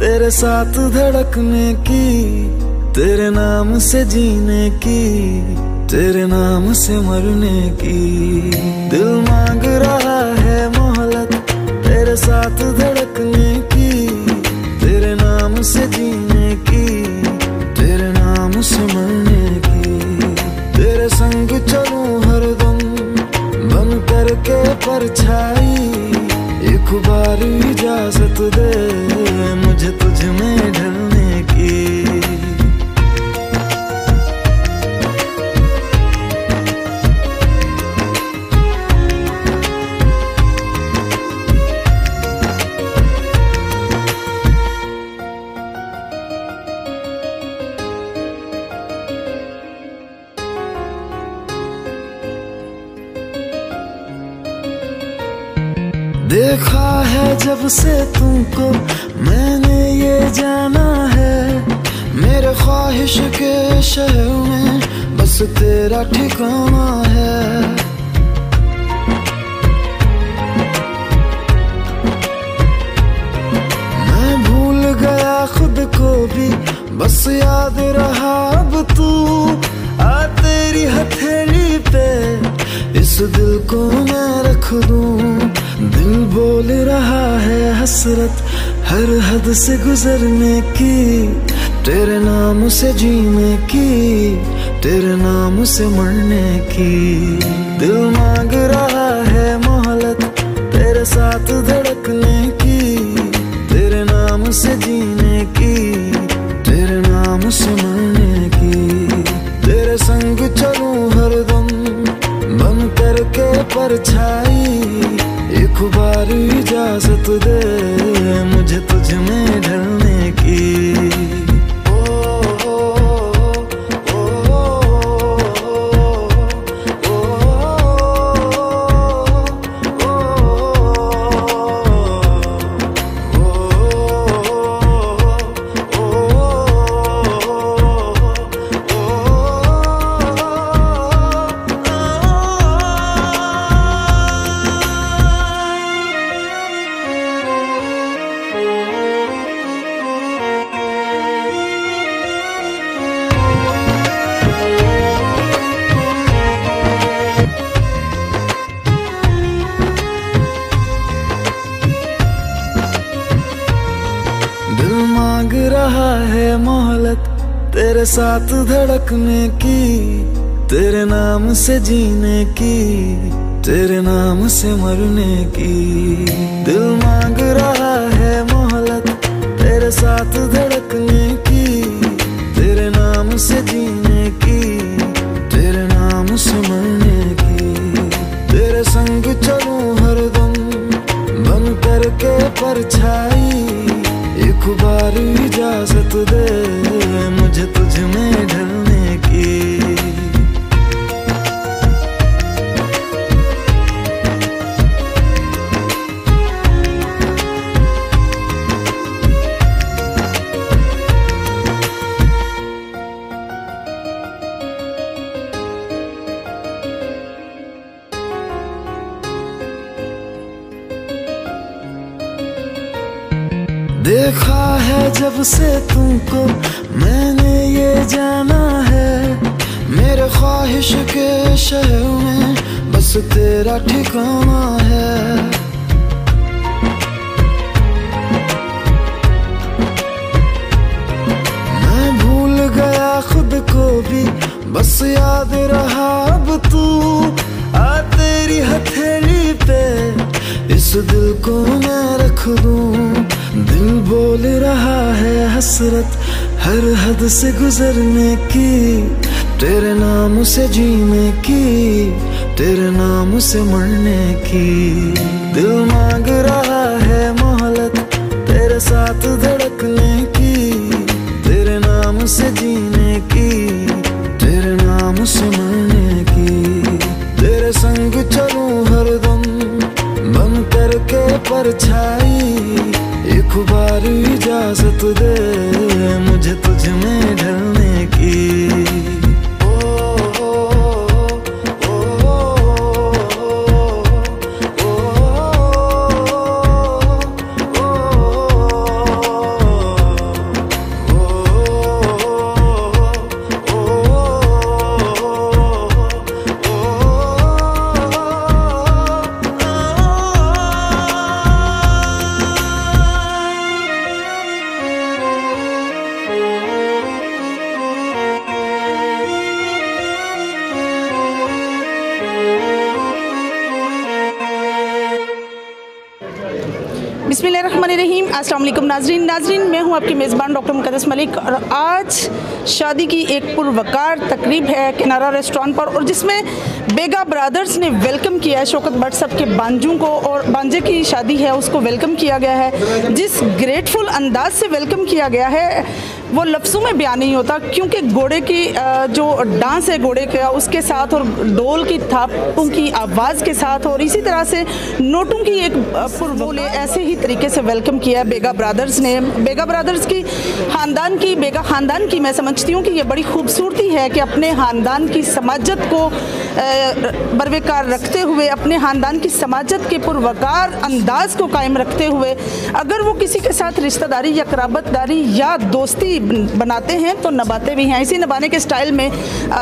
तेरे साथ धड़कने की, तेरे नाम से जीने की, तेरे नाम से मरने की। दिल मांग रहा है मोहलत तेरे साथ धड़कने की, तेरे नाम से जीने की, तेरे नाम से मरने की। तेरे संग चलूं हरदम बन करके परछाई, एक बार इजाजत दे मुझे तुझ में ढलने की। देखा है जब से तुमको मैंने ये जाना है, मेरे ख्वाहिश के शहर में बस तेरा ठिकाना है। मैं भूल गया खुद को भी, बस याद रहा अब तू। आ तेरी हथेली पे इस दिल को मैं रख दूं, दिल बोल रहा है हसरत हर हद से गुजरने की, तेरे नाम से जीने की, तेरे नाम से मरने की। दिल मांग रहा है मोहलत तेरे साथ धड़कने की, तेरे नाम से जीने की, तेरे नाम से मरने की। तेरे संग चलूं हरदम बन करके परछाई, एक बार इजाजत दे मुझे तुझ में ढलने की। दिल मांग रहा है मोहलत तेरे साथ धड़कने की, तेरे नाम से जीने की, तेरे नाम से मरने की। दिल मांग रहा है मोहलत तेरे साथ धड़कने की, तेरे नाम से जीने की, तेरे नाम से मरने की। तेरे संग चलूं हरदम बन करके परछाई, एक बार इजाजत दे मुझे तुझ में ढलने की। देखा है जब से तुमको मैंने ये जाना है, मेरे ख्वाहिश के शहर में बस तेरा ठिकाना है। मैं भूल गया खुद को भी, बस याद रहा अब तू। आ तेरी हथेली पे इस दिल को मैं रख दूं, दिल बोल रहा है हसरत हर हद से गुजरने की, तेरे नाम से जीने की, तेरे नाम से मरने की। दिल मांग रहा है मोहलत तेरे साथ धड़कने की, तेरे नाम से जीने की, तेरे नाम से मरने की। तेरे संग चलूं हरदम बन करके परछाई, एक बार इजाजत दे मुझे तुझ में ढलने की। बिस्मिल्लाहिर्रहमानिर्रहीम। अस्सलाम वालेकुम नाज़रीन, मैं हूं आपकी मेज़बान डॉक्टर मुक़द्दस मलिक और आज शादी की एक पुरवकार तकरीब है किनारा रेस्टोरेंट पर और जिसमें बेगा ब्रदर्स ने वेलकम किया है शौकत भट्ट साहब के बांजू को और बांजे की शादी है उसको वेलकम किया गया है। जिस ग्रेटफुल अंदाज से वेलकम किया गया है वो लफ्ज़ों में बयान नहीं होता, क्योंकि घोड़े की जो डांस है घोड़े का उसके साथ और डोल की थापों की आवाज़ के साथ और इसी तरह से नोटों की एक पुरबोले ऐसे ही तरीके से वेलकम किया है बेगा ब्रदर्स ने। बेगा ब्रदर्स की बेगा ख़ानदान की मैं समझती हूँ कि ये बड़ी खूबसूरती है कि अपने ख़ानदान की समाजत को बरवकार रखते हुए, अपने ख़ानदान की समाजत के पुरवकार अंदाज को कायम रखते हुए अगर वो किसी के साथ रिश्तेदारी या कराबतदारी या दोस्ती बनाते हैं तो नभाते भी हैं। इसी नभाने के स्टाइल में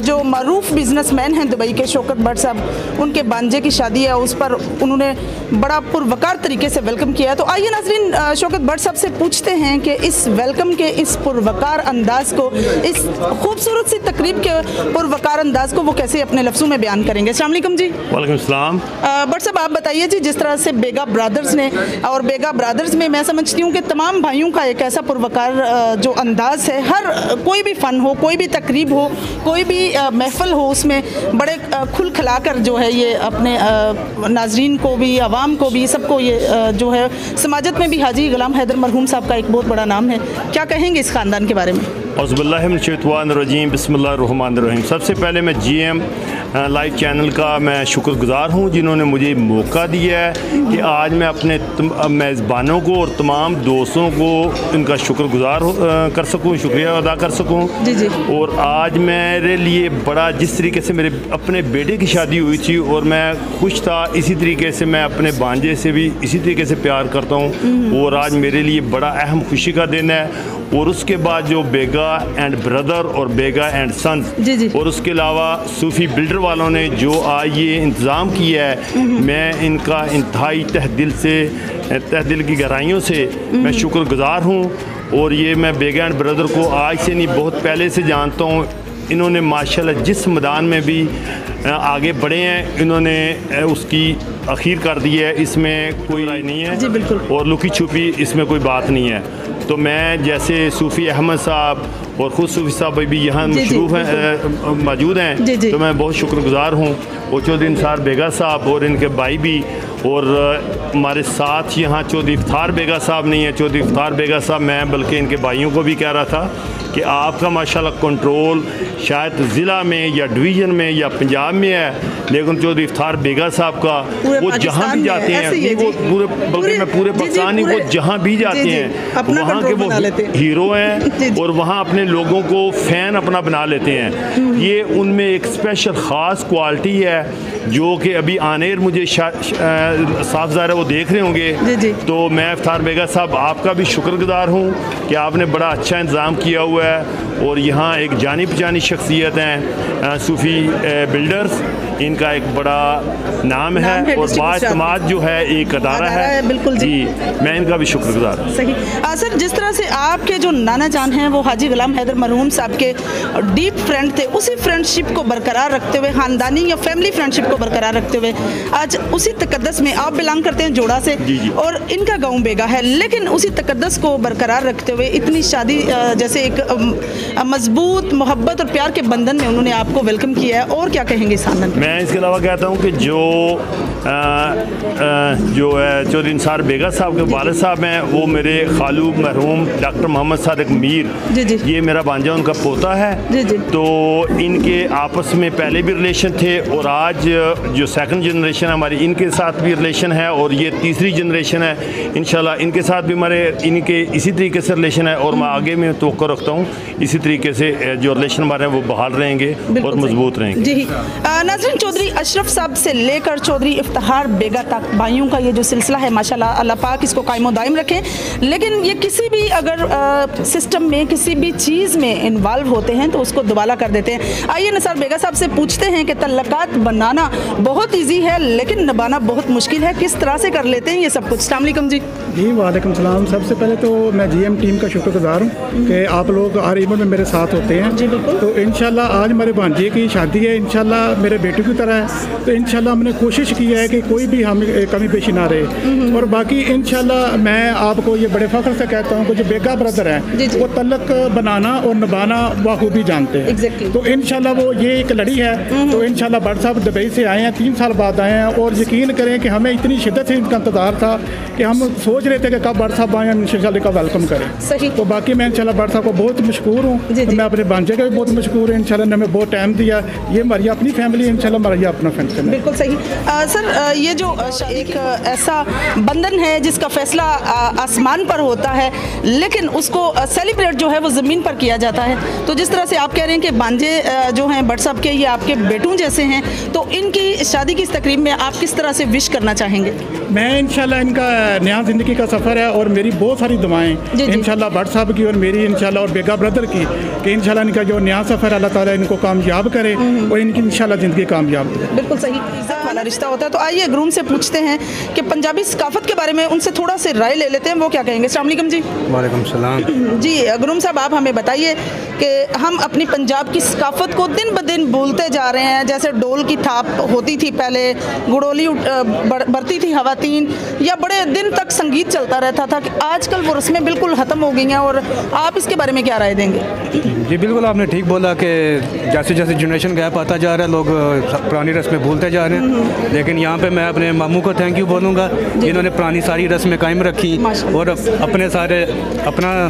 जो मरूफ बिजनेसमैन हैं दुबई के शौकत भट्ट साहब, उनके बांजे की शादी है उस पर उन्होंने बड़ा पुरवकार तरीके से वेलकम किया है। तो आइए नाज़रीन शौकत भट्ट साहब से पूछते हैं कि इस वेलकम के इस पुरवकार अंदाज को, इस खूबसूरत सी तकरीब के पुरवकार अंदाज को वो कैसे अपने लफ्ज़ों में बयान करेंगे। अस्सलाम वालेकुम जी। वालेकुम सलाम। भट्ट साहब आप बताइए जी, जिस तरह से बेगा ब्रदर्स ने और बेगा ब्रदर्स में मैं समझती हूँ कि तमाम भाइयों का एक ऐसा पुरवकार जो अंदाज है, हर कोई भी फ़न हो, कोई भी तकरीब हो, कोई भी महफिल हो, उसमें बड़े खुल खिलाकर जो है ये अपने नाजरीन को भी, अवाम को भी, सबको ये जो है समाजत में भी हाजी गुलाम हैदर मरहूम साहब का एक बहुत बड़ा नाम है। क्या कहेंगे इस ख़ानदान के बारे में? औज़ुबिल्लाहिमिनश्शैतानिर्रजीम बिस्मिल्लाहिर्रहमानिर्रहीम। सबसे पहले मैं GM लाइव चैनल का मैं शुक्रगुज़ार हूँ जिन्होंने मुझे मौका दिया है कि आज मैं अपने मेज़बानों को और तमाम दोस्तों को इनका शुक्रगुज़ार कर सकूँ, शुक्रिया अदा कर सकूँ। जी जी। और आज मेरे लिए बड़ा, जिस तरीके से मेरे अपने बेटे की शादी हुई थी और मैं खुश था, इसी तरीके से मैं अपने भांजे से भी इसी तरीके से प्यार करता हूँ और आज मेरे लिए बड़ा अहम खुशी का दिन है। और उसके बाद जो बेगा एंड ब्रदर और बेगा एंड सन्स और उसके अलावा सूफ़ी बिल्डर वालों ने जो आज ये इंतज़ाम किया है, मैं इनका इंतहाई तह दिल की गहराइयों से मैं शुक्रगुज़ार हूँ। और ये मैं बेगा एंड ब्रदर को आज से नहीं, बहुत पहले से जानता हूँ। इन्होंने माशाल्लाह जिस मैदान में भी आगे बढ़े हैं, इन्होंने उसकी अखीर कर दी है, इसमें कोई राय नहीं है। जी बिल्कुल। और लुकी छुपी इसमें कोई बात नहीं है। तो मैं जैसे सूफ़ी अहमद साहब और ख़ुद सूफ़ी साहब भी यहाँ मशरूफ़ हैं, मौजूद हैं, तो मैं बहुत शुक्रगुज़ार हूँ। और चौधरी निसार बेगा साहब और इनके भाई भी, और हमारे साथ यहाँ चौधरी इफ्तार बेगा साहब नहीं है। चौधरी इफ्तार बेगा साहब, मैं बल्कि इनके भाइयों को भी कह रहा था कि आपका माशाल्लाह कंट्रोल शायद ज़िला में या डिवीज़न में या पंजाब में है, लेकिन चौधरी इफ्तार बेगा साहब का वो जहाँ भी जाते हैं, वो पूरे, बल्कि मैं पूरे पाकिस्तान ही, वो जहाँ भी जाते हैं वहाँ के वो हीरो हैं और वहाँ अपने लोगों को फ़ैन अपना बना लेते हैं। ये उनमें एक स्पेशल ख़ास क्वालिटी है जो कि अभी आनेर मुझे साफ ज़ाहिर है वो देख रहे होंगे। तो मैं इफ्तार बेगा साहब आपका भी शुक्रगुज़ार हूँ कि आपने बड़ा अच्छा इंतज़ाम किया हुआ है। और यहाँ एक जानी पहचानी शख्सियत हैं सूफ़ी बिल्डर्स, इनका एक बड़ा नाम है और बाइस्तेमाद जो है एक अदारा है। बिल्कुल जी, मैं इनका भी शुक्रगुज़ार हूँ। सही। सर, जिस तरह से आपके जो नाना जान हैं वो हाजी गुलाम हैदर मरहूम साहब के डीप फ्रेंड थे, उसी फ्रेंडशिप को बरकरार रखते हुए, ख़ानदानी या फैमिली फ्रेंडशिप को बरकरार रखते हुए आज उसी तकद्दस में आप बिलोंग करते हैं जोड़ा से और इनका गाँव बेगा है, लेकिन उसी तकद्दस को बरकरार रखते हुए इतनी शादी जैसे एक मजबूत मोहब्बत और प्यार के बंधन में उन्होंने आपको वेलकम किया है। और क्या कहेंगे इस खानदान? मैं इसके अलावा कहता हूँ कि जो है चौधरी निसार बेगा साहब के वालिद साहब हैं, वो मेरे खालू मरहूम डॉक्टर मोहम्मद सादिक मीर, ये मेरा भांजा उनका पोता है। तो इनके आपस में पहले भी रिलेशन थे और आज जो सेकंड जनरेशन है हमारी, इनके साथ भी रिलेशन है और ये तीसरी जनरेशन है। इंशाल्लाह इनके साथ भी हमारे इनके इसी तरीके से रिलेशन है और मैं आगे में तवक्को रखता हूँ इसी तरीके से जो रिलेशन हमारे हैं वो बहाल रहेंगे और मजबूत रहेंगे। जी नाज़रीन, चौधरी अशरफ साहब से लेकर चौधरी इफ्तार बेगा तक भाइयों का ये जो सिलसिला है माशाल्लाह अल्लाह पाक इसको कायम दायम रखें। लेकिन ये किसी भी अगर सिस्टम में किसी भी चीज़ में इन्वॉल्व होते हैं तो उसको दुबाला कर देते हैं। आइए निसार बेगा साहब से पूछते हैं कि तल्लकात बनाना बहुत ईजी है लेकिन निभाना बहुत मुश्किल है। किस तरह से कर लेते हैं ये सब कुछ? अस्सलाम वालेकुम जी। जी वालेकुम सलाम। सबसे पहले तो मैं GM टीम का शुक्रगुजार हूँ कि आप लोग हर इवेंट में मेरे साथ होते हैं। जी बिल्कुल। तो इंशाल्लाह आज हमारे भांजे की शादी है, इंशाल्लाह मेरे बेटे की तरह है, तो इंशाल्लाह हमने कोशिश की है कि कोई भी हम कमी पेशी ना रहे। और बाकी इंशाल्लाह मैं आपको ये बड़े फ़ख्र से कहता हूँ कि जो बेगा ब्रदर हैं वो तलक बनाना और निभाना बखूबी जानते हैं। तो इंशाल्लाह वो ये एक लड़ी है। तो इंशाल्लाह भट्ट साहब दुबई से आए हैं, 3 साल बाद आए हैं, और यकीन करें कि हमें इतनी शिद्दत से इनका इंतज़ार था कि हम सोच रहे थे कि कब भट्ट साहब आए, इंशाल्लाह का वेलकम करें। सही। तो बाकी मैं इंशाल्लाह भट्ट साहब को बहुत मशकूर हूँ। मैं अपने भांजे का भी बहुत मशकूर हूँ। इंशाल्लाह ने हमें बहुत टाइम दिया। ये हमारी अपनी फैमिली है, इंशाल्लाह हमारा अपना फंक्शन है। बिल्कुल सही। सर ये जो एक ऐसा बंधन है जिसका फैसला आसमान पर होता है लेकिन उसको सेलिब्रेट जो है वो ज़मीन पर किया जाता है। तो जिस तरह से आप कह रहे हैं कि भांजे जो हैं भट्ट साहब के ये आपके बेटों जैसे हैं, तो इनकी शादी की इस तकरीब में आप किस तरह से विश करना चाहेंगे? मैं इंशाल्लाह इनका नया ज़िंदगी का सफ़र है और मेरी बहुत सारी दुआएं इंशाल्लाह भट्ट साहब की और मेरी इंशाल्लाह और बेगा ब्रदर की कि इंशाल्लाह इनका जो नया सफ़र अल्लाह ताला इनको कामयाब करे और इनकी इंशाल्लाह ज़िंदगी कामयाब करे। बिल्कुल सही। इज्जत वाला रिश्ता होता है। तो आइए ग्रूम से पूछते हैं कि पंजाबी सकाफत के बारे में उनसे थोड़ा से राय ले लेते हैं, वो क्या कहेंगे। अस्सलाम वालेकुम जी। वालेकुम सलाम। जी ग्रूम साहब, आप हमें बताइए कि हम अपनी पंजाब की सकाफत को दिन ब दिन भूलते जा रहे हैं। जैसे डोल की थाप होती थी पहले, गुड़ोली बढ़ती थी खवातीन, या बड़े दिन तक संगीत चलता रहता था, कि आजकल वो रस्में बिल्कुल ख़त्म हो गई हैं, और आप इसके बारे में क्या राय देंगे? जी बिल्कुल, आपने ठीक बोला कि जैसे जैसे जनरेशन गैप आता जा रहा है लोग पुरानी रस्में भूलते जा रहे हैं। लेकिन यहाँ पे मैं अपने मामू को थैंक यू बोलूँगा जिन्होंने पुरानी सारी रस्में कायम रखी और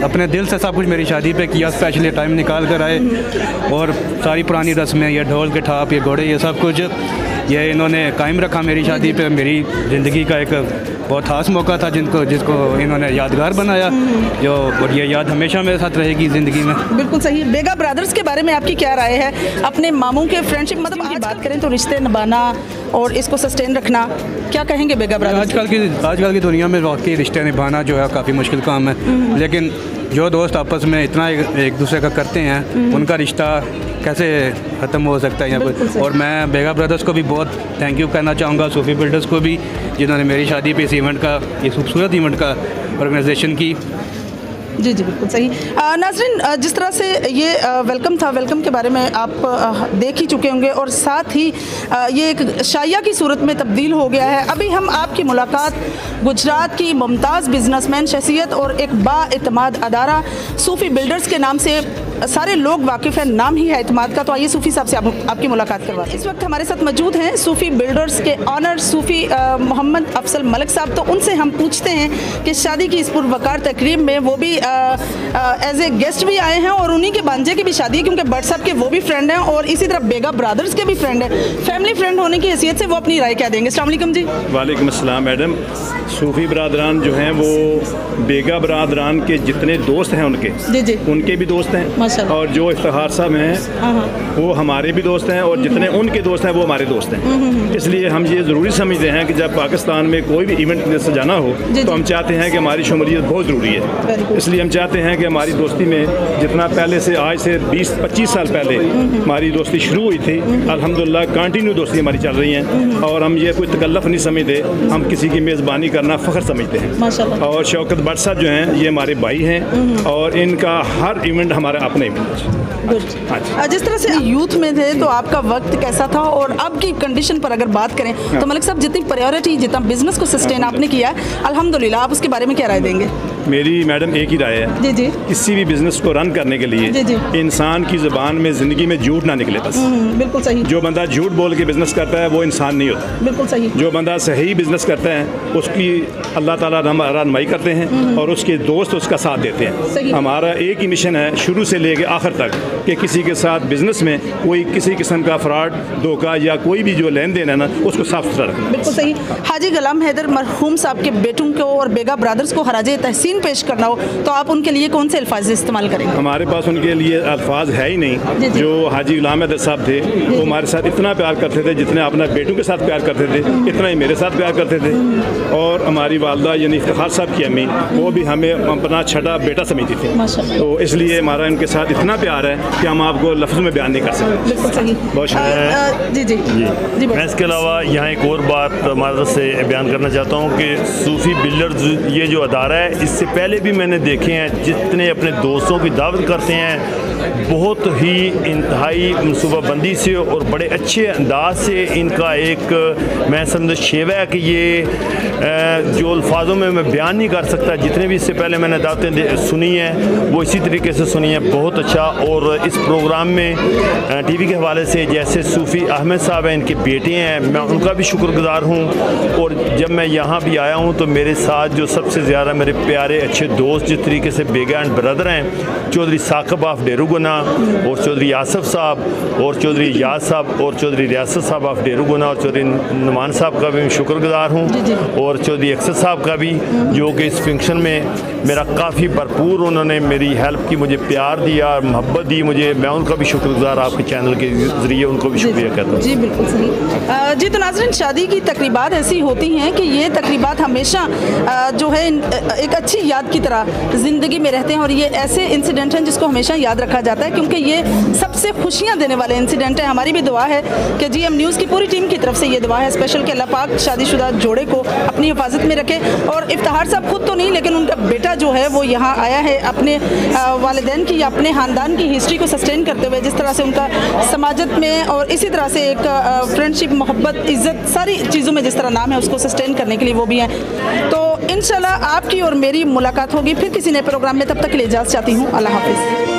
अपने दिल से सब कुछ मेरी शादी पे किया, स्पेशली टाइम निकाल कर आए, और सारी पुरानी रस्में, ये ढोल के ठाप, ये घोड़े, ये सब कुछ ये इन्होंने कायम रखा मेरी शादी पे। मेरी ज़िंदगी का एक बहुत ख़ास मौका था जिसको इन्होंने यादगार बनाया, जो और ये याद हमेशा मेरे साथ रहेगी ज़िंदगी में। बिल्कुल सही। बेगा ब्रदर्स के बारे में आपकी क्या राय है? अपने मामू के फ्रेंडशिप, मतलब की बात करें तो रिश्ते निभाना और इसको सस्टेन रखना, क्या कहेंगे बेगा ब्रदर्स? आजकल की दुनिया में वाकई रिश्ते निभाना जो है काफ़ी मुश्किल काम है, लेकिन जो दोस्त आपस में इतना एक दूसरे का करते हैं उनका रिश्ता कैसे ख़त्म हो सकता है यहाँ पर। और मैं बेगा ब्रदर्स को भी बहुत थैंक यू कहना चाहूँगा, सूफी बिल्डर्स को भी, जिन्होंने मेरी शादी पे इस इवेंट का, ये खूबसूरत इवेंट का ऑर्गेनाइजेशन की। जी जी बिल्कुल सही। नाज़रीन, जिस तरह से ये वेलकम था, वेलकम के बारे में आप देख ही चुके होंगे, और साथ ही ये एक शाया की सूरत में तब्दील हो गया है। अभी हम आपकी मुलाकात गुजरात की मुमताज़ बिजनेसमैन शख्सियत और एक बाएतमाद अदारा सूफ़ी बिल्डर्स के नाम से सारे लोग वाकिफ़ हैं, नाम ही है एतमाद का। तो आइए सूफ़ी साहब से आपकी मुलाकात करवाते हैं। इस वक्त हमारे साथ मौजूद हैं सूफ़ी बिल्डर्स के ऑनर सूफ़ी मोहम्मद अफसल मलिक साहब। तो उनसे हम पूछते हैं कि शादी की इस पुरवकार तकरीब में वो भी एज ए गेस्ट भी आए हैं, और उन्हीं के भांजे की भी शादी है, क्योंकि भट्ट साहब के वो भी फ्रेंड हैं और इसी तरह बेगा ब्रदर्स के भी फ्रेंड हैं। फैमिली फ्रेंड होने की हैसियत से वो अपनी राय क्या देंगे? अस्सलाम वालेकुम जी। वालेकुम अस्सलाम मैडम। सूफ़ी बरादरान जो हैं वो बेगा बरादरान के जितने दोस्त हैं उनके भी दोस्त हैं, और जो इफ्तिखार साहब हैं वो हमारे भी दोस्त हैं, और जितने उनके दोस्त हैं वो हमारे दोस्त हैं। इसलिए हम ये ज़रूरी समझते हैं कि जब पाकिस्तान में कोई भी इवेंट सजाना हो तो हम चाहते हैं कि हमारी शमूलियत बहुत ज़रूरी है। इसलिए हम चाहते हैं कि हमारी दोस्ती में जितना पहले से, आज से 20-25 साल पहले हमारी दोस्ती शुरू हुई थी, अल्हम्दुलिल्लाह कंटिन्यू दोस्ती हमारी चल रही हैं, और हम ये कोई तकल्लुफ़ नहीं समझते, हम किसी की मेज़बानी करना फ़ख्र समझते हैं। और शौकत भट्ट साहब जो हैं ये हमारे भाई हैं, और इनका हर इवेंट हमारा अपना इवेंट है। जिस तरह से यूथ में थे तो आपका वक्त कैसा था, और अब की कंडीशन पर अगर बात करें तो मलिक साहब, जितनी प्रायोरिटी, जितना बिजनेस को सस्टेन आपने किया है अल्हम्दुलिल्लाह, आप उसके बारे में क्या राय देंगे? मेरी मैडम एक ही राय है, जी। किसी भी बिजनेस को रन करने के लिए इंसान की ज़ुबान में, ज़िंदगी में झूठ ना निकले बस। बिल्कुल सही। जो बंदा झूठ बोल के बिजनेस करता है वो इंसान नहीं होता। बिल्कुल सही। जो बंदा सही बिजनेस करता है उसकी अल्लाह ताला रहनुमाई करते हैं और उसके दोस्त उसका साथ देते हैं। हमारा एक ही मिशन है शुरू से लेकर आखिर तक कि किसी के साथ बिजनेस में कोई किसी किस्म का फ्रॉड, धोखा या कोई भी जो लेन देन है ना, उसको साफ सुथरा रखना। बिल्कुल सही। हाजी गुलाम हैदर मरहूम साहब के बेटों को और बेगा ब्रदर्स को खराजे तहसीन सीन पेश करना हो तो आप उनके लिए कौन से अल्फाज इस्तेमाल करेंगे? हमारे पास उनके लिए अल्फाज है ही नहीं। जो हाजी गुलाम अहमद साहब थे वो हमारे साथ इतना प्यार करते थे, जितने अपने बेटों के साथ प्यार करते थे इतना ही मेरे साथ प्यार करते थे। और हमारी वालदा यानी इफ्तिखार साहब की अम्मी, वो भी हमें अपना छठा बेटा समझती थी। तो इसलिए हमारा इनके साथ इतना प्यार है कि हम आपको लफ्ज़ में बयान नहीं कर सकते। बहुत शुक्रिया। जी जी जी। मैं इसके अलावा यहाँ एक और बात हमारे से बयान करना चाहता हूँ कि सूफ़ी बिल्डर्स ये जो अदारा है, इससे पहले भी मैंने देखे हैं जितने अपने दोस्तों की दावत करते हैं बहुत ही इंतहाई मनसूबाबंदी से और बड़े अच्छे अंदाज से इनका एक मैं समझ शेवा है कि ये जो अल्फाजों में मैं बयान नहीं कर सकता। जितने भी इससे पहले मैंने दावतें सुनी हैं वो इसी तरीके से सुनी है, बहुत अच्छा। और इस प्रोग्राम में टीवी के हवाले से जैसे सूफ़ी अहमद साहब हैं, इनके बेटे हैं, मैं उनका भी शुक्रगुजार हूँ। और जब मैं यहाँ भी आया हूँ तो मेरे साथ जो सबसे ज़्यादा मेरे प्यारे अच्छे दोस्त जिस तरीके से बेगा एंड ब्रदर हैं, चौधरी साकिब ऑफ डेरुगुना और चौधरी आसफ साहब और चौधरी याद साहब और चौधरी रियासत साहब ऑफ डेरुगुना और चौधरी नुमान साहब का भी मैं शुक्रगुजार हूँ और चौधरी अक्सर साहब का भी, जो कि इस फंक्शन में मेरा काफ़ी भरपूर उन्होंने मेरी हेल्प की, मुझे प्यार दिया, मोहब्बत दी मुझे। मैं उनका भी शुक्रगुजार आपके चैनल के ज़रिए उनको भी शुक्रिया कहता हूँ। जी बिल्कुल सही। जी तो नाज़रीन, शादी की तकरीबात ऐसी होती हैं कि ये तकरीबात हमेशा जो है एक अच्छी याद की तरह ज़िंदगी में रहते हैं और ये ऐसे इंसिडेंट हैं जिसको हमेशा याद रखा जाता है क्योंकि ये सबसे खुशियाँ देने वाले इंसिडेंट हैं। हमारी भी दुआ है कि GM न्यूज़ की पूरी टीम की तरफ से ये दुआ है स्पेशल कि अल्लाह पाक शादीशुदा जोड़े को अपनी हिफाजत में रखे। और इफ्तिखार साहब खुद तो नहीं लेकिन उनका बेटा जो है वो यहाँ आया है अपने वालिदैन की या अपने ख़ानदान की हिस्ट्री को सस्टेन करते हुए, जिस तरह से उनका समाजत में और इसी तरह से एक फ्रेंडशिप, मोहब्बत, इज़्ज़त, सारी चीज़ों में जिस तरह नाम है उसको सस्टेन करने के लिए वो भी हैं। तो इंशाल्लाह आपकी और मेरी मुलाकात होगी फिर किसी नए प्रोग्राम में। तब तक के लिए इजाज़त चाहती हूँ। अल्लाह हाफ़िज़।